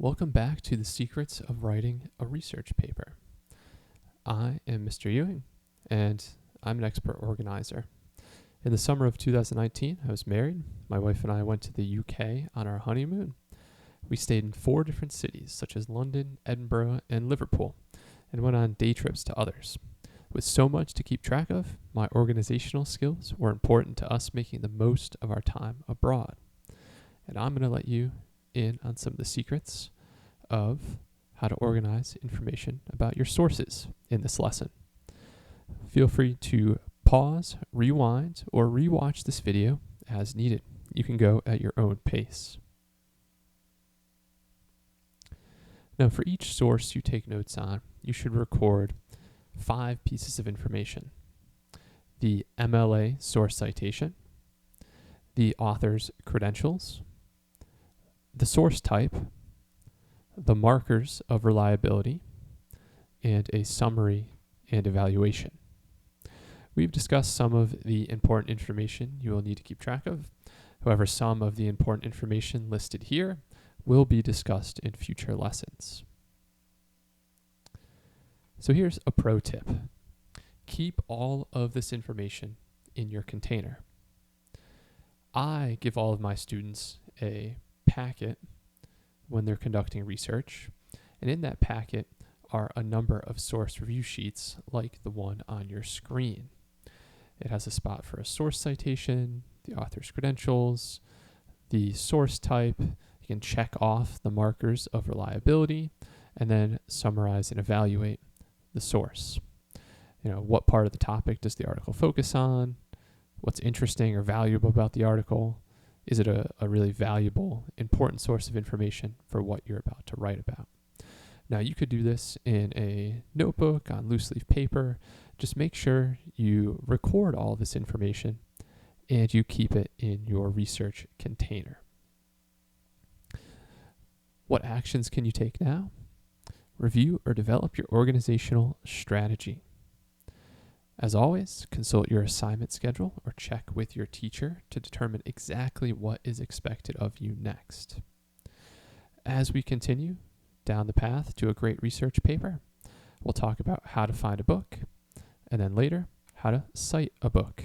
Welcome back to the secrets of writing a research paper. I am Mr. Ewing, and I'm an expert organizer. In the summer of 2019, I was married. My wife and I went to the UK on our honeymoon. We stayed in 4 different cities, such as London, Edinburgh, and Liverpool, and went on day trips to others. With so much to keep track of, my organizational skills were important to us making the most of our time abroad. And I'm going to let you in on some of the secrets of how to organize information about your sources in this lesson. Feel free to pause, rewind, or rewatch this video as needed. You can go at your own pace. Now, for each source you take notes on, you should record 5 pieces of information: the MLA source citation, the author's credentials, the source type, the markers of reliability, and a summary and evaluation. We've discussed some of the important information you will need to keep track of. However, some of the important information listed here will be discussed in future lessons. So here's a pro tip. Keep all of this information in your container. I give all of my students a packet when they're conducting research, and in that packet are a number of source review sheets like the one on your screen. It has a spot for a source citation, the author's credentials, the source type. You can check off the markers of reliability and then summarize and evaluate the source. What part of the topic does the article focus on? What's interesting or valuable about the article? Is it a really valuable, important source of information for what you're about to write about? Now, you could do this in a notebook, on loose leaf paper. Just make sure you record all this information and you keep it in your research container. What actions can you take now? Review or develop your organizational strategy. As always, consult your assignment schedule or check with your teacher to determine exactly what is expected of you next. As we continue down the path to a great research paper, we'll talk about how to find a book, and then later, how to cite a book.